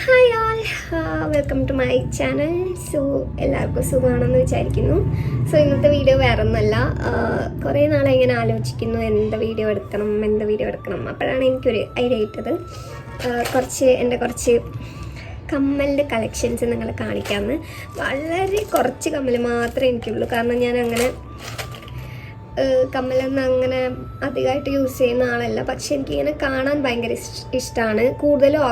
Hi all, welcome to my channel. So എല്ലാവർക്കും സുഖമാണെന്ന് വിചാരിക്കുന്നു. സോ ഇന്നത്തെ വീഡിയോ വേറെ ഒന്നല്ല. കുറേ നാളെ ഇങ്ങനെ ആലോചിക്കുന്നു എന്ത് വീഡിയോ എടുക്കണം. അപ്പോഴാണ് എനിക്കൊരു ഐഡിയ ഇട്ടത്. എൻ്റെ കുറച്ച് കമ്മലിൻ്റെ കളക്ഷൻസ് നിങ്ങളെ കാണിക്കാമെന്ന്. വളരെ കുറച്ച് കമ്മൽ മാത്രമേ എനിക്കുള്ളൂ. കാരണം ഞാൻ അങ്ങനെ കമ്മലൊന്നും അങ്ങനെ അധികമായിട്ട് യൂസ് ചെയ്യുന്ന ആളല്ല. പക്ഷെ എനിക്കിങ്ങനെ കാണാൻ ഭയങ്കര ഇഷ്ടമാണ്. കൂടുതലും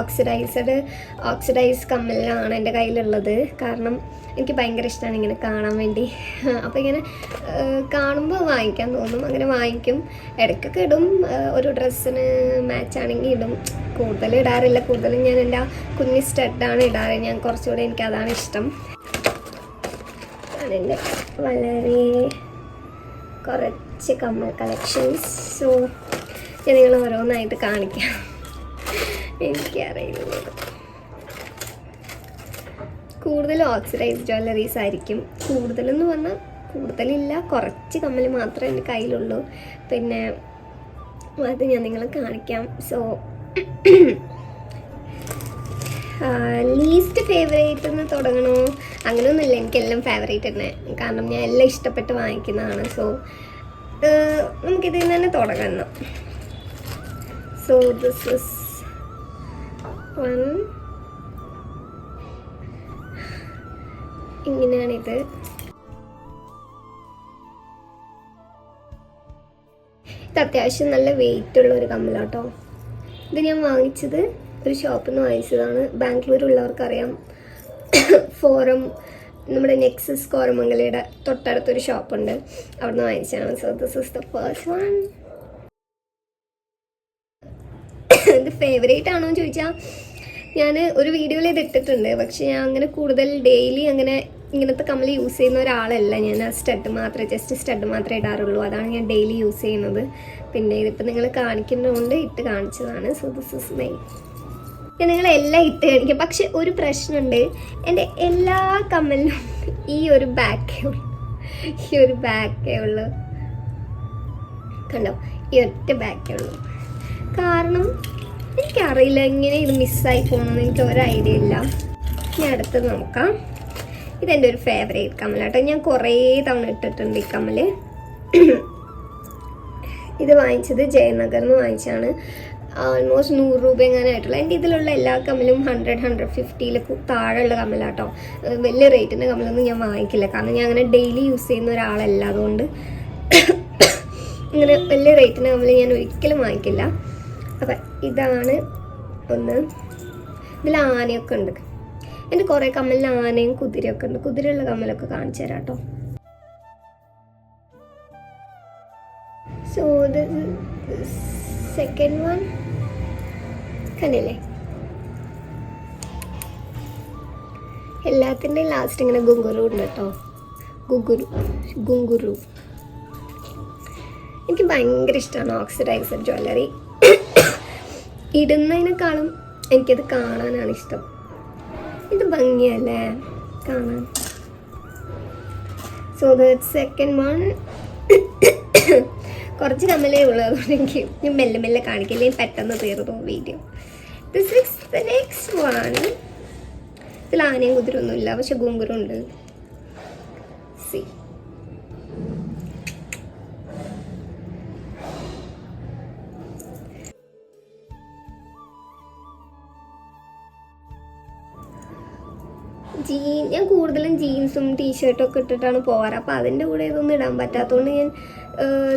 ഓക്സിഡൈസ് കമ്മലാണ് എൻ്റെ കയ്യിലുള്ളത്. കാരണം എനിക്ക് ഭയങ്കര ഇഷ്ടമാണ് ഇങ്ങനെ കാണാൻ വേണ്ടി. അപ്പോൾ ഇങ്ങനെ കാണുമ്പോൾ വാങ്ങിക്കാൻ തോന്നും, അങ്ങനെ വാങ്ങിക്കും. ഇടയ്ക്കൊക്കെ ഇടും, ഒരു ഡ്രസ്സിന് മാച്ചാണെങ്കിൽ ഇടും. കൂടുതൽ ഇടാറില്ല. കൂടുതലും ഞാൻ എൻ്റെ കുഞ്ഞ് സ്റ്റഡാണ് ഇടാറ്. ഞാൻ കുറച്ചുകൂടെ എനിക്കതാണ് ഇഷ്ടം. അതെൻ്റെ വളരെ കുറച്ച് കമ്മൽ കളക്ഷൻസ്. സോ ഞാൻ നിങ്ങൾ ഓരോന്നായിട്ട് കാണിക്കാം. എനിക്കറിയുന്നത് കൂടുതൽ ഓക്സിഡൈസ് ജ്വല്ലറീസ് ആയിരിക്കും. കൂടുതലെന്ന് പറഞ്ഞാൽ കൂടുതലില്ല, കുറച്ച് കമ്മൽ മാത്രമേ എൻ്റെ കയ്യിലുള്ളൂ. പിന്നെ അത് ഞാൻ നിങ്ങളെ കാണിക്കാം. സോ ലീസ്റ്റ് ഫേവറേറ്റ് എന്ന് തുടങ്ങണോ അങ്ങനെയൊന്നുമില്ല. എനിക്കെല്ലാം ഫേവറേറ്റ് തന്നെ. കാരണം ഞാൻ എല്ലാം ഇഷ്ടപ്പെട്ട് വാങ്ങിക്കുന്നതാണ്. സോ നമുക്കിതിൽ നിന്ന് തന്നെ തുടങ്ങാം. So this is one. ഇങ്ങനെയാണിത്. ഇത് അത്യാവശ്യം നല്ല വെയിറ്റ് ഉള്ള ഒരു കമ്മലാട്ടോ. ഇത് ഞാൻ വാങ്ങിച്ചത് ഒരു ഷോപ്പിൽ നിന്ന് വാങ്ങിച്ചതാണ്. ബാംഗ്ലൂരുള്ളവർക്കറിയാം. ഫോറം, നമ്മുടെ നെക്സസ് കോരമംഗലയുടെ തൊട്ടടുത്തൊരു ഷോപ്പുണ്ട്, അവിടെ നിന്ന് വാങ്ങിച്ചതാണ്. So this is the first one. ഇത് ഫേവറേറ്റ് ആണോ എന്ന് ചോദിച്ചാൽ ഞാൻ ഒരു വീഡിയോയിൽ ഇത് ഇട്ടിട്ടുണ്ട്. പക്ഷെ ഞാൻ അങ്ങനെ കൂടുതൽ ഡെയിലി അങ്ങനെ ഇങ്ങനത്തെ കമ്മൽ യൂസ് ചെയ്യുന്ന ഒരാളല്ല. ഞാൻ ജസ്റ്റ് സ്റ്റഡ് മാത്രമേ ഇടാറുള്ളൂ. അതാണ് ഞാൻ ഡെയിലി യൂസ് ചെയ്യുന്നത്. പിന്നെ ഇതിപ്പോൾ നിങ്ങൾ കാണിക്കുന്നതുകൊണ്ട് ഇട്ട് കാണിച്ചതാണ്. So this is my. ഞാൻ നിങ്ങളെല്ലാം ഇട്ട് കാണിക്കാം. പക്ഷെ ഒരു പ്രശ്നമുണ്ട്, എൻ്റെ എല്ലാ കമ്മലിനും ഈ ഒരു ബാക്കേ ഉള്ളൂ. കണ്ടോ, ഈ ഒറ്റ ബാക്കേ ഉള്ളൂ. കാരണം എനിക്കറിയില്ല എങ്ങനെ ഇത് മിസ്സായി പോകണമെന്ന്. എനിക്ക് ഒരു ഐഡിയ ഇല്ല. ഞാൻ അടുത്തത് നോക്കാം. ഇതെൻ്റെ ഒരു ഫേവറേറ്റ് കമ്മലാട്ടോ. ഞാൻ കുറേ തവണ ഇട്ടിട്ടുണ്ട് ഈ കമ്മൽ. ഇത് വാങ്ങിച്ചത് ജയനഗറിൽ നിന്ന് വാങ്ങിച്ചാണ്. ഓൾമോസ്റ്റ് 100 രൂപ എങ്ങാനായിട്ടുള്ള. എൻ്റെ ഇതിലുള്ള എല്ലാ കമ്മലും 100-150 താഴെയുള്ള കമ്മലാട്ടോ. വലിയ റേറ്റിൻ്റെ കമ്മലൊന്നും ഞാൻ വാങ്ങിക്കില്ല. കാരണം ഞാൻ അങ്ങനെ ഡെയിലി യൂസ് ചെയ്യുന്ന ഒരാളല്ല. അതുകൊണ്ട് ഇങ്ങനെ വലിയ റേറ്റിൻ്റെ കമ്മൽ ഞാൻ ഒരിക്കലും വാങ്ങിക്കില്ല. അപ്പം ഇതാണ് ഒന്ന്. ഇതിൽ ആനയൊക്കെ ഉണ്ട്. എൻ്റെ കുറേ കമ്മലിൽ ആനയും കുതിരയൊക്കെ ഉണ്ട്. കുതിരയുള്ള കമ്മലൊക്കെ കാണിച്ചു തരാം കേട്ടോ. സോ സെക്കൻഡ് വൺ കണ്ടില്ലേ? എല്ലാത്തിൻ്റെയും ലാസ്റ്റ് ഇങ്ങനെ ഗുങ്കുരു ഉണ്ട് കേട്ടോ. ഗുങ്കുരു എനിക്ക് ഭയങ്കര ഇഷ്ടമാണ് ഓക്സിഡൈസർ ജ്വല്ലറി. ഇടുന്നതിനേക്കാളും എനിക്കത് കാണാനാണ് ഇഷ്ടം. ഇത് ഭംഗിയല്ലേ കാണാൻ. So the second one. കുറച്ച് കമ്മലേ ഉള്ളൂ, അതുകൊണ്ട് എനിക്ക് ഞാൻ മെല്ലെ കാണിക്കില്ലേ, പെട്ടെന്ന് തീർന്നു video. This is the next one. ഇതിൽ ആനയും കുതിരൊന്നുമില്ല, പക്ഷെ ഗുങ്കുറുണ്ട്. സി, ഞാൻ കൂടുതലും ജീൻസും ടീഷർട്ടും ഒക്കെ ഇട്ടിട്ടാണ് പോകാറ്. അപ്പോൾ അതിൻ്റെ കൂടെ ഇതൊന്നും ഇടാൻ പറ്റാത്തതുകൊണ്ട് ഞാൻ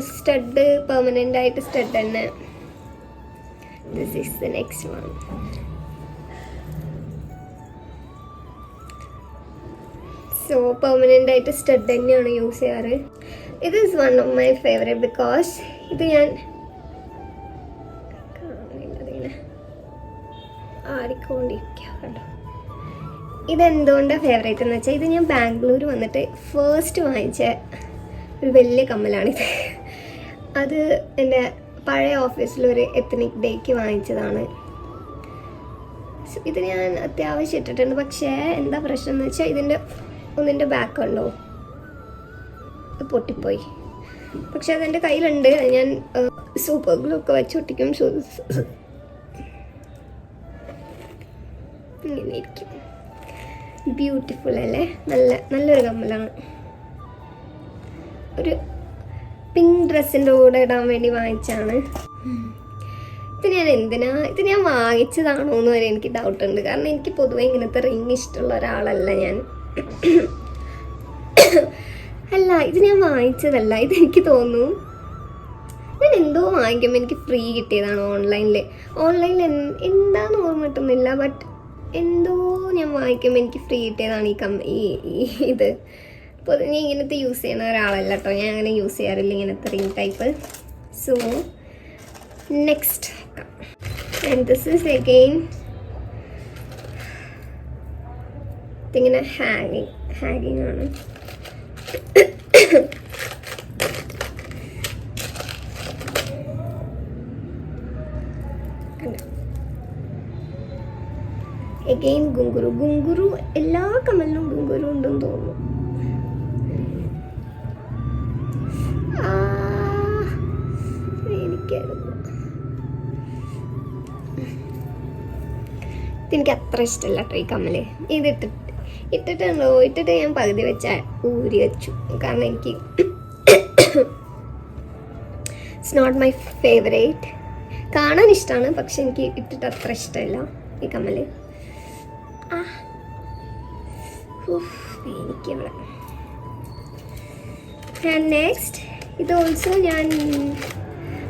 സ്റ്റഡ്, പെർമനൻ്റ് ആയിട്ട് സ്റ്റഡ് തന്നെ. This is the next one. So permanent ആയിട്ട് സ്റ്റഡ് തന്നെയാണ് യൂസ് ചെയ്യാറ്. ഇത് is one of my favourite. Because ഇത് ഞാൻ അതിങ്ങനെ ആടിക്കൊണ്ടിരിക്കുക കേട്ടോ. ഇതെന്തുകൊണ്ടാണ് ഫേവറേറ്റ് എന്ന് വെച്ചാൽ ഇത് ഞാൻ ബാംഗ്ലൂർ വന്നിട്ട് ഫസ്റ്റ് വാങ്ങിച്ച ഒരു വലിയ കമ്മലാണിത്. അത് എൻ്റെ പഴയ ഓഫീസിലൊരു എത്നിക് ഡേക്ക് വാങ്ങിച്ചതാണ്. ഇത് ഞാൻ അത്യാവശ്യം ഇട്ടിട്ടുണ്ട്. പക്ഷേ എന്താ പ്രശ്നം എന്ന് വെച്ചാൽ ഒന്നിൻ്റെ ബാക്ക് ഉണ്ടോ, പൊട്ടിപ്പോയി. പക്ഷെ അതെൻ്റെ കയ്യിലുണ്ട്. ഞാൻ സൂപ്പർ ഗ്ലൂ ഒക്കെ വെച്ച് ഒട്ടിക്കും. ഇങ്ങനെ ഇരിക്കും. ബ്യൂട്ടിഫുൾ അല്ലേ? നല്ലൊരു കമ്മലാണ്. ഒരു പിങ്ക് ഡ്രസ്സിൻ്റെ കൂടെ ഇടാൻ വേണ്ടി വാങ്ങിച്ചാണ്. ഇത് ഞാൻ വാങ്ങിച്ചതാണോ എന്ന് വരെ എനിക്ക് ഡൗട്ട് ഉണ്ട്. കാരണം എനിക്ക് പൊതുവെ ഇങ്ങനത്തെ റിങ് ഇഷ്ടമുള്ള ഒരാളല്ല ഞാൻ. അല്ല, ഇത് ഞാൻ വാങ്ങിച്ചതല്ല. ഇതെനിക്ക് തോന്നുന്നു ഞാൻ എന്തോ വാങ്ങിക്കുമ്പോൾ എനിക്ക് ഫ്രീ കിട്ടിയതാണ് ഓൺലൈനിൽ എന്താന്ന് ഓർമ്മ കിട്ടുന്നില്ല. ബട്ട് എന്തോ ഞാൻ വാങ്ങിക്കുമ്പോൾ എനിക്ക് ഫ്രീ കിട്ടിയതാണ് ഇത്. അപ്പോൾ ഞാൻ ഇങ്ങനത്തെ യൂസ് ചെയ്യുന്ന ഒരാളല്ല കേട്ടോ. ഞാൻ അങ്ങനെ യൂസ് ചെയ്യാറില്ല ഇങ്ങനത്തെ ring type. So next, and this is again ഇതിങ്ങനെ ഹാങ്ങിങ് ആണ്. അഗെയിൻ ഗുങ്കുരു എല്ലാ കമ്മലിലും ഗുങ്കുരു ഉണ്ടെന്ന് തോന്നുന്നു. ഇതെനിക്ക് അത്ര ഇഷ്ടമല്ല കേട്ടോ ഈ കമ്മല്. ഇട്ടിട്ട് ഞാൻ പകുതി വെച്ച ഊരി വെച്ചു. കാരണം എനിക്ക് ഇറ്റ്സ് നോട്ട് മൈ ഫേവറേറ്റ്. കാണാൻ ഇഷ്ടമാണ്, പക്ഷെ എനിക്ക് ഇട്ടിട്ട് അത്ര ഇഷ്ടമല്ല ഈ കമ്മല്. എനിക്കിവിടെ നെക്സ്റ്റ് ഇത് ഓൾസോ ഞാൻ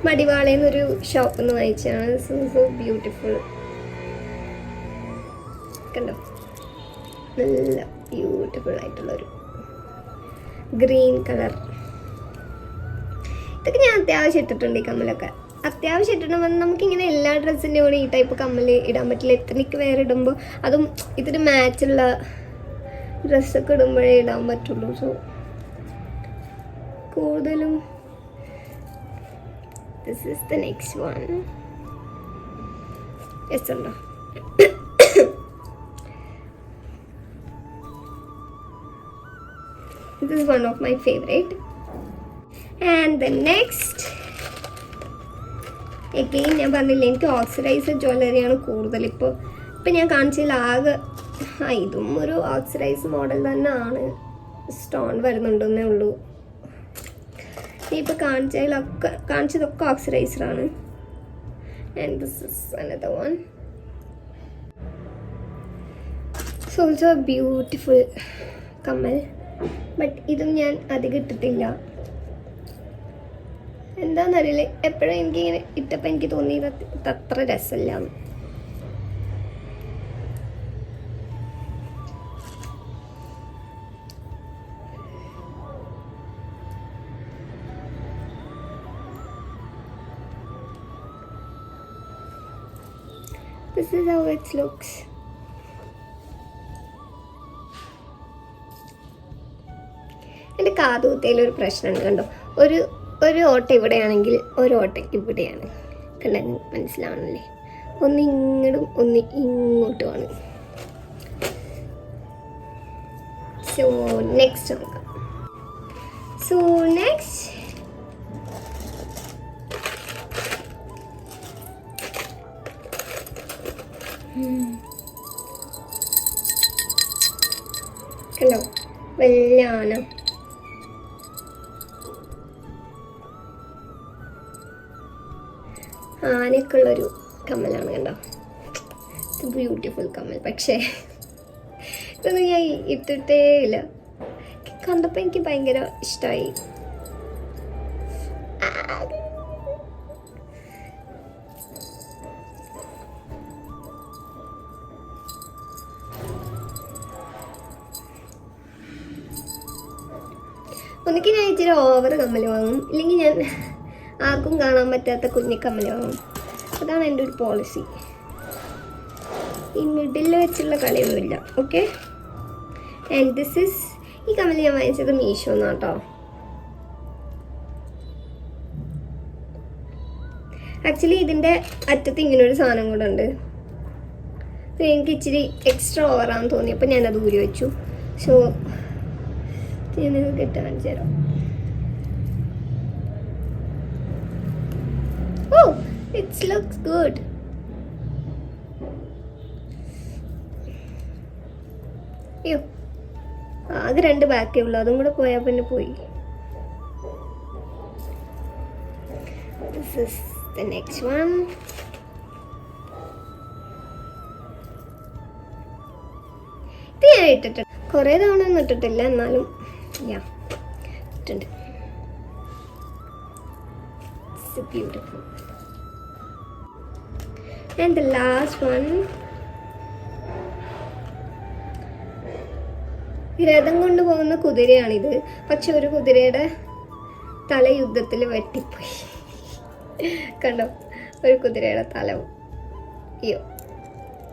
മടിവാളയെന്നൊരു ഷോപ്പിൽ നിന്ന് വാങ്ങിച്ചതാണ്. So beautiful. കണ്ടോ, നല്ല ബ്യൂട്ടിഫുൾ ആയിട്ടുള്ളൊരു ഗ്രീൻ കളർ. ഇതൊക്കെ ഞാൻ അത്യാവശ്യം ഇട്ടിട്ടുണ്ട്. ഈ കമ്മലൊക്കെ അത്യാവശ്യം ഇട്ടിട്ടുണ്ടെങ്കിൽ നമുക്കിങ്ങനെ എല്ലാ ഡ്രസ്സിൻ്റെ കൂടെ ഈ ടൈപ്പ് കമ്മൽ ഇടാൻ പറ്റില്ല. എത്രനിക്ക് വേറെ ഇടുമ്പോൾ അതും ഇതിന് മാച്ചുള്ള ഡ്രസ്സൊക്കെ ഇടുമ്പോഴേ ഇടാൻ പറ്റുള്ളൂ. സോ കൂടുതലും this is the next one. Yes ഉണ്ടോ? This is one of my favorite. And the next, again ഞാൻ പറഞ്ഞില്ല, എനിക്ക് ഓക്സിഡൈസ്ഡ് ജ്വല്ലറിയാണ് കൂടുതൽ. ഇപ്പോൾ ഞാൻ കാണിച്ചതിൽ ആകെ ഇതും ഒരു ഓക്സിഡൈസ് മോഡൽ തന്നെയാണ്. സ്റ്റോൺ വരുന്നുണ്ടെന്നേ ഉള്ളൂ. ഇപ്പോൾ കാണിച്ചതൊക്കെ ഓക്സിഡൈസറാണ്. And this is another one. So also beautiful കമ്മൽ. ബട്ട് ഇതും ഞാൻ അധികം ഇട്ടിട്ടില്ല. എന്താണെന്നറിയില്ല, എപ്പോഴും എനിക്കിങ്ങനെ ഇട്ടപ്പോൾ എനിക്ക് തോന്നിയത് അത്ര രസമില്ല. This is how it looks. എൻ്റെ കാതുകുത്തിയിലൊരു പ്രശ്നമുണ്ട് കണ്ടോ. ഒരു ഓട്ട ഇവിടെയാണെങ്കിൽ ഒരു ഓട്ടയ്ക്ക് ഇവിടെയാണ്. കണ്ട, മനസ്സിലാവണല്ലേ? ഒന്ന് ഇങ്ങോട്ടും ഒന്ന് ഇങ്ങോട്ടുമാണ്. സോ നെക്സ്റ്റ് നോക്കാം. സോ നെക്സ്റ്റ് കണ്ടോ, വലിയ ആന. ആനക്കുള്ളൊരു കമ്മലാണ് കണ്ടോ. ബ്യൂട്ടിഫുൾ കമ്മൽ. പക്ഷേ ഇതൊന്നും ഞാൻ ഇട്ടിട്ടേ ഇല്ല. കണ്ടപ്പോൾ എനിക്ക് ഭയങ്കര ഇഷ്ടമായി. ഒന്നിക്ക് ഞാൻ ഇച്ചിരി ഓവർ കമ്മൽ വാങ്ങും, ഇല്ലെങ്കിൽ ഞാൻ ആർക്കും കാണാൻ പറ്റാത്ത കുഞ്ഞി കമ്മൽ വാങ്ങും. അതാണ് എൻ്റെ ഒരു പോളിസി. ഈ മിഡിൽ വെച്ചുള്ള കളിയൊന്നുമില്ല. ഓക്കെ. ആൻഡ് ദിസ് ഇസ്, ഈ കമ്മൽ ഞാൻ വാങ്ങിച്ചത് മീഷോ എന്നാട്ടോ. ആക്ച്വലി ഇതിൻ്റെ അറ്റത്ത് ഇങ്ങനൊരു സാധനം കൂടെ ഉണ്ട്. എനിക്ക് ഇച്ചിരി എക്സ്ട്രാ ഓവറാന്ന് തോന്നി, അപ്പോൾ ഞാനത് ഊരി വെച്ചു. സോ ഞാൻ നിങ്ങൾക്ക് ഇട്ട് കാണിച്ചു തരാം. ഓ, it looks good. അയ്യോ, ആകെ 2 ബാക്കേ ഉള്ളൂ, അതും കൂടെ പോയാൽ പിന്നെ പോയി. This is the next one. ഇത് ഞാൻ ഇട്ടിട്ടുണ്ട്, കുറേ തവണ ഒന്നും ഇട്ടിട്ടില്ല, എന്നാലും ഇട്ടുണ്ട്. So beautiful. And the last one, രഥം കൊണ്ടുപോകുന്ന കുതിരയാണിത്. പക്ഷെ ഒരു കുതിരയുടെ തല യുദ്ധത്തിൽ വെട്ടിപ്പോയി. കണ്ടോ, ഒരു കുതിരയുടെ തല, അയ്യോ,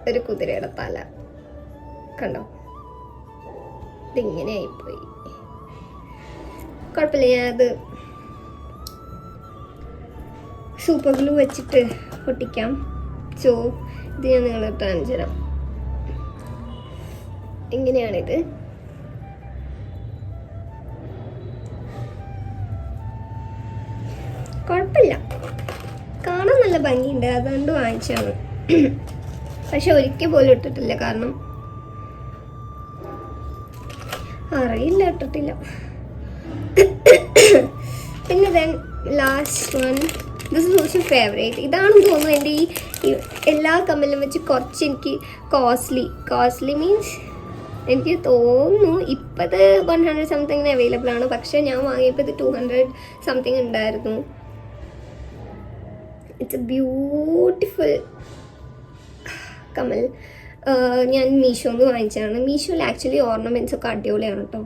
ഒരു കുതിരയുടെ തല കണ്ടോ, ഇതിങ്ങനെ ആയിപ്പോയി. കുഴപ്പമില്ല, ഞാനത് സൂപ്പർ ഗ്ലൂ വെച്ചിട്ട് പൊട്ടിക്കാം. സോ ഇത് ഞാൻ നിങ്ങളെ കാണിച്ചു തരാം. എങ്ങനെയാണിത്. കുഴപ്പമില്ല, കാണാൻ നല്ല ഭംഗിയുണ്ട്, അതുകൊണ്ട് വാങ്ങിച്ചാണ്. പക്ഷെ ഒരിക്കൽ പോലും ഇട്ടിട്ടില്ല, കാരണം അറിയില്ല, ഇട്ടിട്ടില്ല. പിന്നെ then last one, this is also favourite. ഇതാണെന്ന് തോന്നുന്നു എൻ്റെ ഈ എല്ലാ കമ്മലും വെച്ച് കുറച്ച് എനിക്ക് കോസ്റ്റ്ലി മീൻസ് എനിക്ക് തോന്നുന്നു ഇപ്പത് 100 സംതിങ്ങിന് അവൈലബിൾ ആണ്. പക്ഷെ ഞാൻ വാങ്ങിയപ്പോൾ ഇത് 200 സംതിങ് ഉണ്ടായിരുന്നു. ഇറ്റ്സ് എ ബ്യൂട്ടിഫുൾ കമ്മൽ. ഞാൻ മീഷോന്ന് വാങ്ങിച്ചതാണ്. മീഷോയിൽ ആക്ച്വലി ഓർണമെന്റ്സ് ഒക്കെ അടിപൊളിയാണ് കേട്ടോ.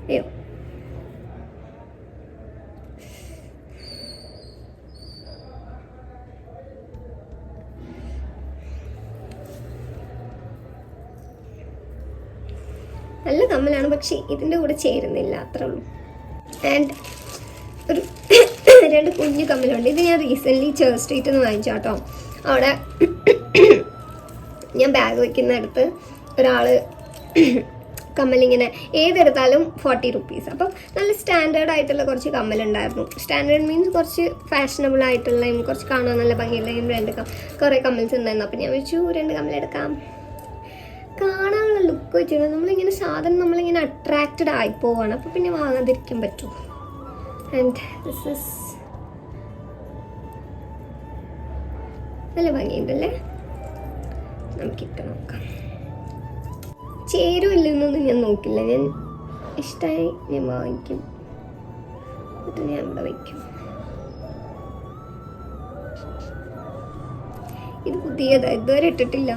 അയ്യോ, നല്ല കമ്മലാണ്, പക്ഷെ ഇതിൻ്റെ കൂടെ ചേരുന്നില്ല, അത്രേ ഉള്ളൂ. ആൻഡ് ഒരു 2 കുഞ്ഞു കമ്മലുണ്ട്. ഇത് ഞാൻ റീസെൻ്റ്ലി ചേർച്ച് സ്ട്രീറ്റിൽ നിന്ന് വാങ്ങിച്ചു കേട്ടോ. അവിടെ ഞാൻ ബാഗ് വയ്ക്കുന്നിടത്ത് ഒരാൾ കമ്മലിങ്ങനെ ഏതെടുത്താലും 40 rupees. അപ്പം നല്ല സ്റ്റാൻഡേർഡ് ആയിട്ടുള്ള കുറച്ച് കമ്മലുണ്ടായിരുന്നു. സ്റ്റാൻഡേർഡ് മീൻസ് കുറച്ച് ഫാഷനബിൾ ആയിട്ടുള്ള, കുറച്ച് കാണാൻ നല്ല ഭംഗിയുള്ള കുറേ കമ്മൽസ് ഉണ്ടായിരുന്നു. അപ്പം ഞാൻ വെച്ചു 2 കമ്മലെടുക്കാം. കാണാനുള്ള ലുക്ക് വെച്ചിട്ട് നമ്മളിങ്ങനെ സാധനം നമ്മളിങ്ങനെ അട്രാക്റ്റഡ് ആയിപ്പോവാണ്. അപ്പോൾ പിന്നെ വാങ്ങാതിരിക്കാൻ പറ്റുമോ. ആൻഡ് ദിസ് ഇസ് നല്ല ഭംഗിയുണ്ടല്ലേ. നമുക്കിട്ട് നോക്കാം. ചേരുമില്ലെന്നൊന്നും ഞാൻ നോക്കില്ല, ഞാൻ ഇഷ്ടമായി ഞാൻ വാങ്ങിക്കും, എന്നിട്ട് ഞാൻ ഇവിടെ വയ്ക്കും. ഇത് പുതിയതാണ്, ഇതുവരെ ഇട്ടിട്ടില്ല,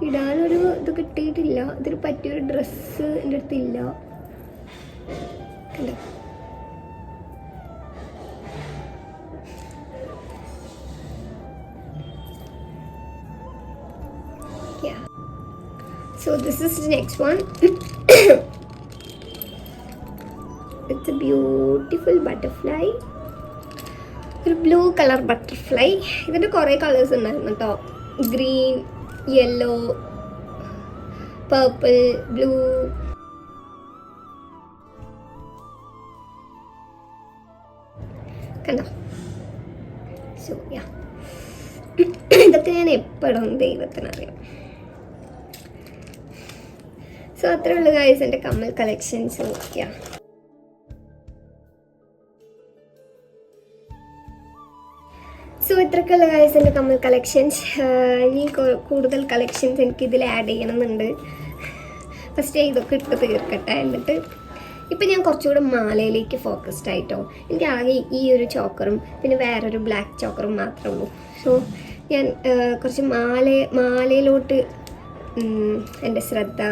ഇടാനൊരു ഇത് കിട്ടിയിട്ടില്ല. ഇതിന് പറ്റിയൊരു ഡ്രസ്സ് എൻ്റെ അടുത്തില്ല. കണ്ടോ, so this is the next one. It's a beautiful butterfly, ഒരു ബ്ലൂ കളർ ബട്ടർഫ്ലൈ. ഇതിൻ്റെ കുറേ കളേഴ്സ് ഉണ്ടായിരുന്നു കേട്ടോ. Green, yellow, purple, blue. കണ്ടോ. സോ യാ, ഇതൊക്കെ ഞാൻ എപ്പോഴും ദൈവത്തിനറിയാം. സോ അത്രേ ഉള്ളൂ ഗൈസ് എൻ്റെ കമ്മൽ കളക്ഷൻസ്. യാ, സോ ഇത്രയ്ക്കുള്ള ഗൈസ് എൻ്റെ കമ്മൽ കളക്ഷൻസ്. ഇനി കൂടുതൽ കളക്ഷൻസ് എനിക്കിതിൽ ആഡ് ചെയ്യണമെന്നുണ്ട്. ഫസ്റ്റ് ഇതൊക്കെ ഇട്ട് തീർക്കട്ടെ. എന്നിട്ട് ഇപ്പം ഞാൻ കുറച്ചുകൂടെ മാലയിലേക്ക് ഫോക്കസ്ഡ് ആയിട്ടോ. എനിക്ക് ആകെ ഈ ഒരു ചോക്കറും പിന്നെ വേറൊരു ബ്ലാക്ക് ചോക്കറും മാത്രമേ ഉള്ളൂ. സോ ഞാൻ കുറച്ച് മാലയിലോട്ട് എൻ്റെ ശ്രദ്ധ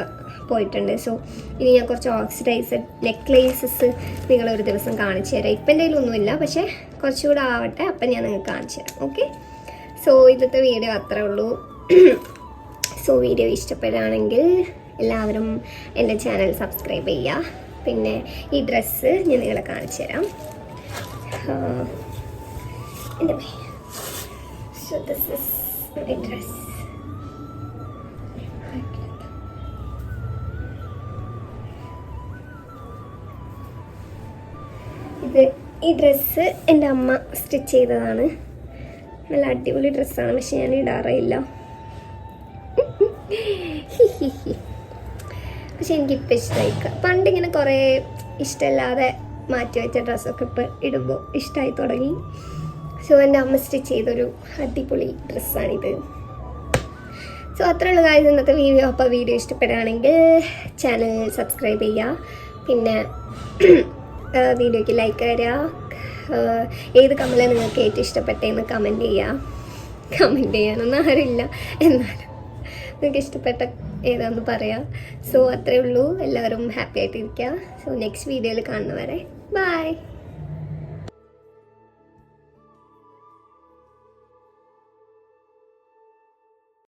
പോയിട്ടുണ്ട്. സോ ഇനി ഞാൻ കുറച്ച് ഓക്സിഡൈസ്ഡ് നെക്ലേസസ് നിങ്ങളൊരു ദിവസം കാണിച്ചു തരാം. ഇപ്പം എൻ്റെ കയ്യിലൊന്നുമില്ല, പക്ഷേ കുറച്ചുകൂടെ ആവട്ടെ, അപ്പം ഞാൻ നിങ്ങൾക്ക് കാണിച്ചു തരാം. ഓക്കെ, സോ ഇന്നത്തെ വീഡിയോ അത്രേ ഉള്ളൂ. സോ വീഡിയോ ഇഷ്ടപ്പെടുകയാണെങ്കിൽ എല്ലാവരും എൻ്റെ ചാനൽ സബ്സ്ക്രൈബ് ചെയ്യുക. പിന്നെ ഈ ഡ്രസ്സ് ഞാൻ നിങ്ങളെ കാണിച്ചു തരാം. എൻ്റെ so this is my dress. ഈ ഡ്രസ്സ് എൻ്റെ അമ്മ സ്റ്റിച്ച് ചെയ്തതാണ്. നല്ല അടിപൊളി ഡ്രസ്സാണ്, പക്ഷെ ഞാൻ ഇടാറില്ല. പക്ഷെ എനിക്കിപ്പോൾ ഇഷ്ടമായി. പണ്ടിങ്ങനെ കുറേ ഇഷ്ടമില്ലാതെ മാറ്റി വെച്ച ഡ്രസ്സൊക്കെ ഇപ്പോൾ ഇടുമ്പോൾ ഇഷ്ടമായി തുടങ്ങി. സോ എൻ്റെ അമ്മ സ്റ്റിച്ച് ചെയ്തൊരു അടിപൊളി ഡ്രസ്സാണിത്. സോ അത്രയുള്ള കാര്യം ഇന്നത്തെ വീഡിയോ. അപ്പോൾ വീഡിയോ ഇഷ്ടപ്പെടുകയാണെങ്കിൽ ചാനൽ സബ്സ്ക്രൈബ് ചെയ്യുക, പിന്നെ വീഡിയോയ്ക്ക് ലൈക്ക് തരിക. ഏത് കമ്മലാണ് നിങ്ങൾക്ക് ഏറ്റവും ഇഷ്ടപ്പെട്ടതെന്ന് കമൻറ്റ് ചെയ്യുക. കമൻറ്റ് ചെയ്യാനൊന്നും ആരില്ല, എന്നാലും നിങ്ങൾക്ക് ഇഷ്ടപ്പെട്ട ഏതാണെന്ന് പറയാം. സോ അത്രയേ ഉള്ളൂ. എല്ലാവരും ഹാപ്പി ആയിട്ടിരിക്കുക. സോ നെക്സ്റ്റ് വീഡിയോയിൽ കാണുന്നവരെ ബൈ.